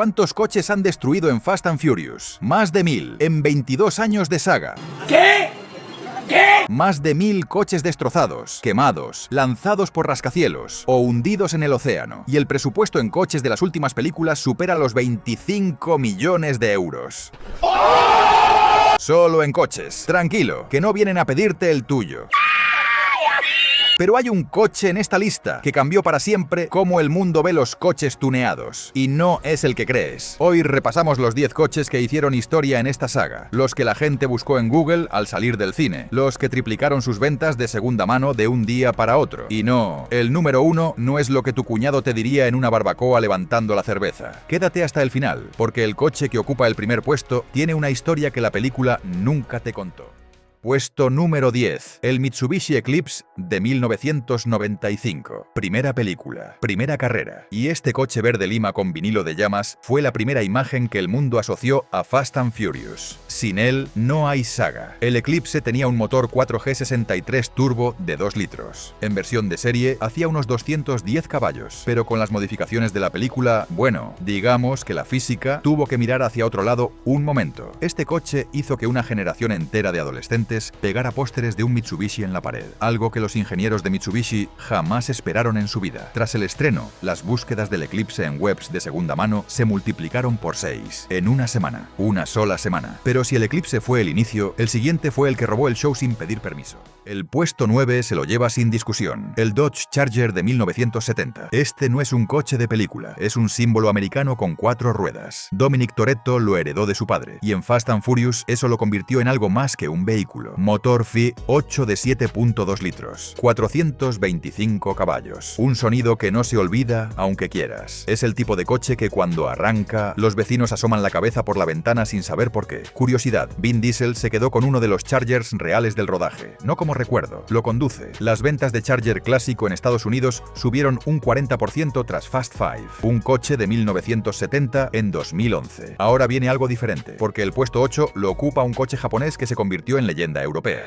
¿Cuántos coches han destruido en Fast and Furious? Más de 1000 en 22 años de saga. ¿Qué? Más de 1000 coches destrozados, quemados, lanzados por rascacielos o hundidos en el océano. Y el presupuesto en coches de las últimas películas supera los 25 millones de euros. Solo en coches. Tranquilo, que no vienen a pedirte el tuyo. Pero hay un coche en esta lista que cambió para siempre cómo el mundo ve los coches tuneados. Y no es el que crees. Hoy repasamos los 10 coches que hicieron historia en esta saga. Los que la gente buscó en Google al salir del cine. Los que triplicaron sus ventas de segunda mano de un día para otro. Y no, el número 1 no es lo que tu cuñado te diría en una barbacoa levantando la cerveza. Quédate hasta el final, porque el coche que ocupa el primer puesto tiene una historia que la película nunca te contó. Puesto número 10. El Mitsubishi Eclipse de 1995. Primera película, primera carrera. Y este coche verde lima con vinilo de llamas fue la primera imagen que el mundo asoció a Fast and Furious. Sin él, no hay saga. El Eclipse tenía un motor 4G63 turbo de 2 litros. En versión de serie, hacía unos 210 caballos. Pero con las modificaciones de la película, bueno, digamos que la física tuvo que mirar hacia otro lado un momento. Este coche hizo que una generación entera de adolescentes pegara pósteres de un Mitsubishi en la pared, algo que los ingenieros de Mitsubishi jamás esperaron en su vida. Tras el estreno, las búsquedas del Eclipse en webs de segunda mano se multiplicaron por 6 en una semana, una sola semana. Pero si el Eclipse fue el inicio, el siguiente fue el que robó el show sin pedir permiso. El puesto 9 se lo lleva sin discusión, el Dodge Charger de 1970. Este no es un coche de película, es un símbolo americano con 4 ruedas. Dominic Toretto lo heredó de su padre, y en Fast and Furious eso lo convirtió en algo más que un vehículo. Motor Fi 8 de 7.2 litros, 425 caballos. Un sonido que no se olvida aunque quieras. Es el tipo de coche que cuando arranca, los vecinos asoman la cabeza por la ventana sin saber por qué. Curiosidad, Vin Diesel se quedó con uno de los Chargers reales del rodaje. No como recuerdo, lo conduce. Las ventas de Charger clásico en Estados Unidos subieron un 40% tras Fast Five, un coche de 1970 en 2011. Ahora viene algo diferente, porque el puesto 8 lo ocupa un coche japonés que se convirtió en leyenda europea.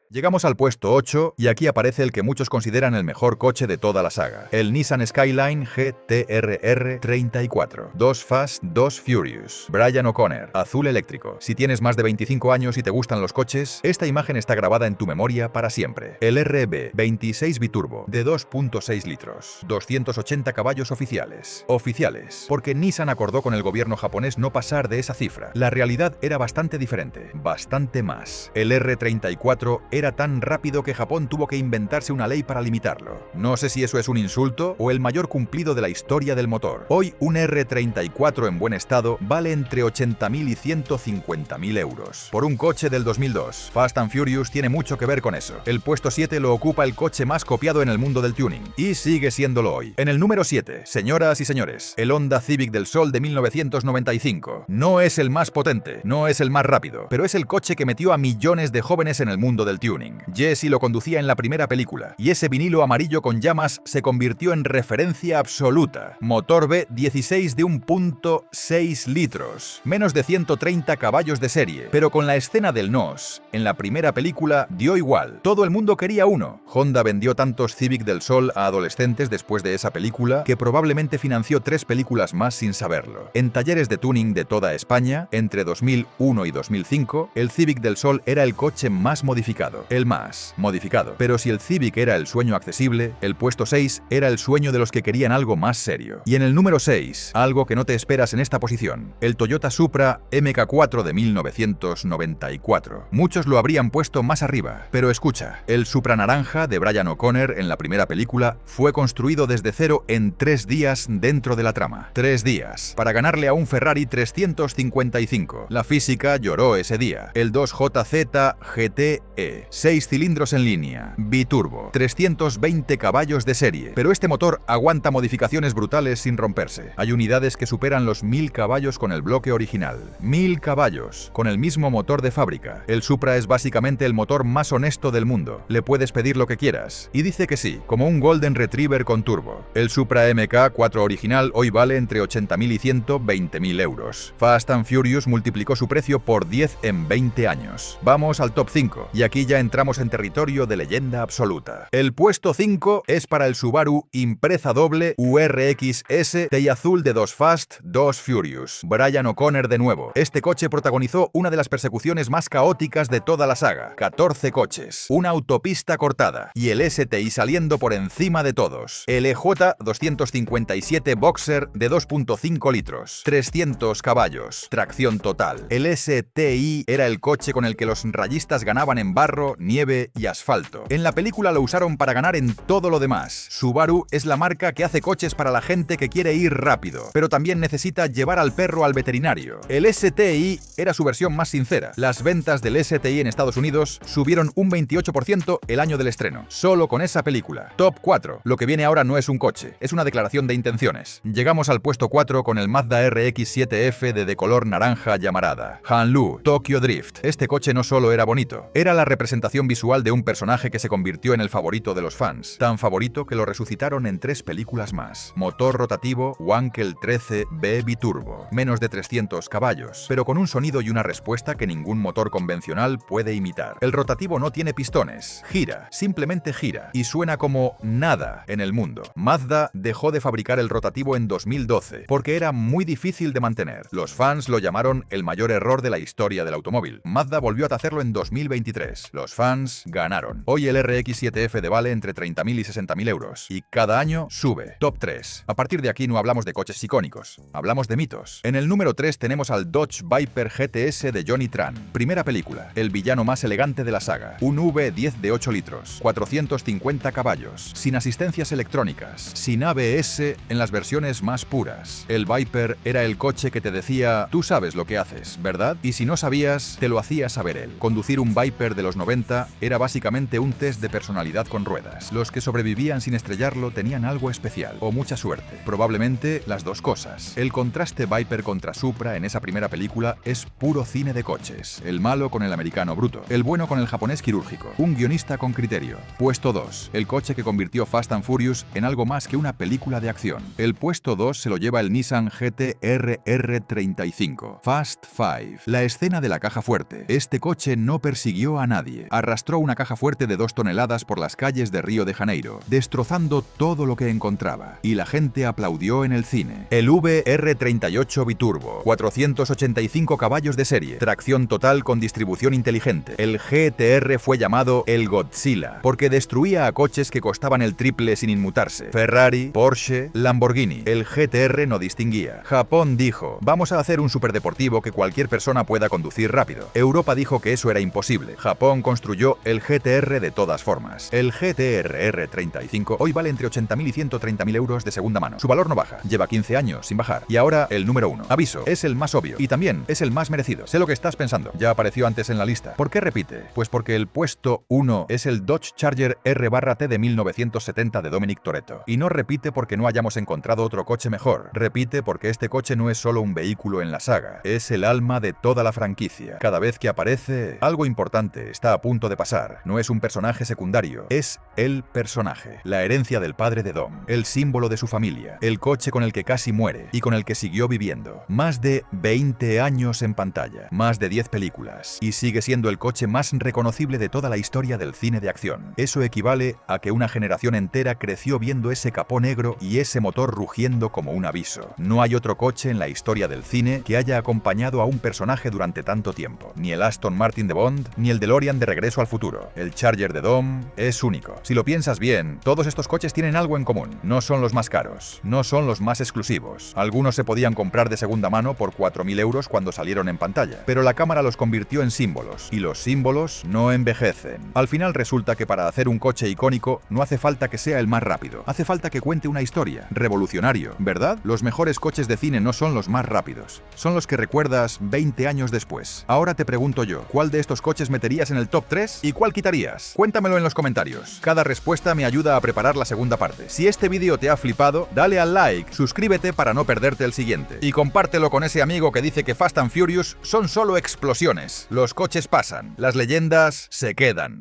Llegamos al puesto 8 y aquí aparece el que muchos consideran el mejor coche de toda la saga, el Nissan Skyline GT-RR 34. 2 Fast, 2 Furious. Brian O'Connor, azul eléctrico. Si tienes más de 25 años y te gustan los coches, esta imagen está grabada en tu memoria para siempre. El RB 26 biturbo de 2.6 litros, 280 caballos oficiales. Oficiales, porque Nissan acordó con el gobierno japonés no pasar de esa cifra. La realidad era bastante diferente, bastante más. El R34 era tan rápido que Japón tuvo que inventarse una ley para limitarlo. No sé si eso es un insulto o el mayor cumplido de la historia del motor. Hoy un R34 en buen estado vale entre 80.000 y 150.000 euros. Por un coche del 2002. Fast and Furious tiene mucho que ver con eso. El puesto 7 lo ocupa el coche más copiado en el mundo del tuning. Y sigue siéndolo hoy. En el número 7, señoras y señores, el Honda Civic del Sol de 1995. No es el más potente, no es el más rápido, pero es el coche que metió a millones de jóvenes en el mundo del tuning. Jesse lo conducía en la primera película, y ese vinilo amarillo con llamas se convirtió en referencia absoluta. Motor V16 de 1.6 litros, menos de 130 caballos de serie, pero con la escena del NOS, en la primera película dio igual, todo el mundo quería uno. Honda vendió tantos Civic del Sol a adolescentes después de esa película que probablemente financió 3 películas más sin saberlo. En talleres de tuning de toda España, entre 2001 y 2005, el Civic del Sol era el coche más modificado. El más modificado. Pero si el Civic era el sueño accesible, el puesto 6 era el sueño de los que querían algo más serio. Y en el número 6, algo que no te esperas en esta posición, el Toyota Supra MK4 de 1994. Muchos lo habrían puesto más arriba, pero escucha, el Supra naranja de Brian O'Connor en la primera película fue construido desde cero en 3 días dentro de la trama. 3 días, para ganarle a un Ferrari 355. La física lloró ese día. El 2JZ GTE. 6 cilindros en línea, biturbo, 320 caballos de serie, pero este motor aguanta modificaciones brutales sin romperse. Hay unidades que superan los 1000 caballos con el bloque original. 1000 caballos, con el mismo motor de fábrica. El Supra es básicamente el motor más honesto del mundo. Le puedes pedir lo que quieras. Y dice que sí, como un Golden Retriever con turbo. El Supra MK4 original hoy vale entre 80.000 y 120.000 euros. Fast and Furious multiplicó su precio por 10 en 20 años. Vamos al top 5. Y aquí aquí ya entramos en territorio de leyenda absoluta. El puesto 5 es para el Subaru Impreza Doble URXS TI azul de 2 Fast, 2 Furious. Brian O'Connor de nuevo. Este coche protagonizó una de las persecuciones más caóticas de toda la saga. 14 coches, una autopista cortada y el STI saliendo por encima de todos. El EJ 257 Boxer de 2.5 litros, 300 caballos, tracción total. El STI era el coche con el que los rallistas ganaban en barro, nieve y asfalto. En la película lo usaron para ganar en todo lo demás. Subaru es la marca que hace coches para la gente que quiere ir rápido, pero también necesita llevar al perro al veterinario. El STI era su versión más sincera. Las ventas del STI en Estados Unidos subieron un 28% el año del estreno, solo con esa película. Top 4. Lo que viene ahora no es un coche, es una declaración de intenciones. Llegamos al puesto 4 con el Mazda RX-7F de color naranja llamarada. Hanlu, Tokyo Drift. Este coche no solo era bonito, era la representación visual de un personaje que se convirtió en el favorito de los fans. Tan favorito que lo resucitaron en 3 películas más. Motor rotativo Wankel 13B biturbo. Menos de 300 caballos, pero con un sonido y una respuesta que ningún motor convencional puede imitar. El rotativo no tiene pistones, gira, simplemente gira, y suena como nada en el mundo. Mazda dejó de fabricar el rotativo en 2012 porque era muy difícil de mantener. Los fans lo llamaron el mayor error de la historia del automóvil. Mazda volvió a hacerlo en 2023. Los fans ganaron. Hoy el RX-7F vale entre 30.000 y 60.000 euros y cada año sube. Top 3. A partir de aquí no hablamos de coches icónicos, hablamos de mitos. En el número 3 tenemos al Dodge Viper GTS de Johnny Tran. Primera película, el villano más elegante de la saga. Un V10 de 8 litros, 450 caballos, sin asistencias electrónicas, sin ABS en las versiones más puras. El Viper era el coche que te decía, tú sabes lo que haces, ¿verdad? Y si no sabías, te lo hacía saber él. Conducir un Viper de los 90 era básicamente un test de personalidad con ruedas. Los que sobrevivían sin estrellarlo tenían algo especial, o mucha suerte. Probablemente las dos cosas. El contraste Viper contra Supra en esa primera película es puro cine de coches. El malo con el americano bruto, el bueno con el japonés quirúrgico, un guionista con criterio. Puesto 2. El coche que convirtió Fast and Furious en algo más que una película de acción. El puesto 2 se lo lleva el Nissan GT-R R35. Fast 5. La escena de la caja fuerte. Este coche no persiguió a nadie. Arrastró una caja fuerte de 2 toneladas por las calles de Río de Janeiro, destrozando todo lo que encontraba. Y la gente aplaudió en el cine. El VR38 biturbo. 485 caballos de serie. Tracción total con distribución inteligente. El GTR fue llamado el Godzilla, porque destruía a coches que costaban el triple sin inmutarse. Ferrari, Porsche, Lamborghini. El GTR no distinguía. Japón dijo, vamos a hacer un superdeportivo que cualquier persona pueda conducir rápido. Europa dijo que eso era imposible. Japón construyó el GTR de todas formas. El GTR R35 hoy vale entre 80.000 y 130.000 euros de segunda mano. Su valor no baja. Lleva 15 años sin bajar. Y ahora el número 1. Aviso, es el más obvio y también es el más merecido. Sé lo que estás pensando. Ya apareció antes en la lista. ¿Por qué repite? Pues porque el puesto 1 es el Dodge Charger R/T de 1970 de Dominic Toretto. Y no repite porque no hayamos encontrado otro coche mejor. Repite porque este coche no es solo un vehículo en la saga. Es el alma de toda la franquicia. Cada vez que aparece, algo importante está a punto de pasar. No es un personaje secundario, es el personaje. La herencia del padre de Dom. El símbolo de su familia. El coche con el que casi muere y con el que siguió viviendo. Más de 20 años en pantalla. Más de 10 películas. Y sigue siendo el coche más reconocible de toda la historia del cine de acción. Eso equivale a que una generación entera creció viendo ese capó negro y ese motor rugiendo como un aviso. No hay otro coche en la historia del cine que haya acompañado a un personaje durante tanto tiempo. Ni el Aston Martin de Bond, ni el DeLorean de Regreso al Futuro. El Charger de Dom es único. Si lo piensas bien, todos estos coches tienen algo en común. No son los más caros, no son los más exclusivos. Algunos se podían comprar de segunda mano por 4.000 euros cuando salieron en pantalla. Pero la cámara los convirtió en símbolos. Y los símbolos no envejecen. Al final resulta que para hacer un coche icónico no hace falta que sea el más rápido. Hace falta que cuente una historia. Revolucionario, ¿verdad? Los mejores coches de cine no son los más rápidos. Son los que recuerdas 20 años después. Ahora te pregunto yo, ¿cuál de estos coches meterías en el top 3 y cuál quitarías? Cuéntamelo en los comentarios. Cada respuesta me ayuda a preparar la segunda parte. Si este vídeo te ha flipado, dale al like, suscríbete para no perderte el siguiente. Y compártelo con ese amigo que dice que Fast and Furious son solo explosiones. Los coches pasan, las leyendas se quedan.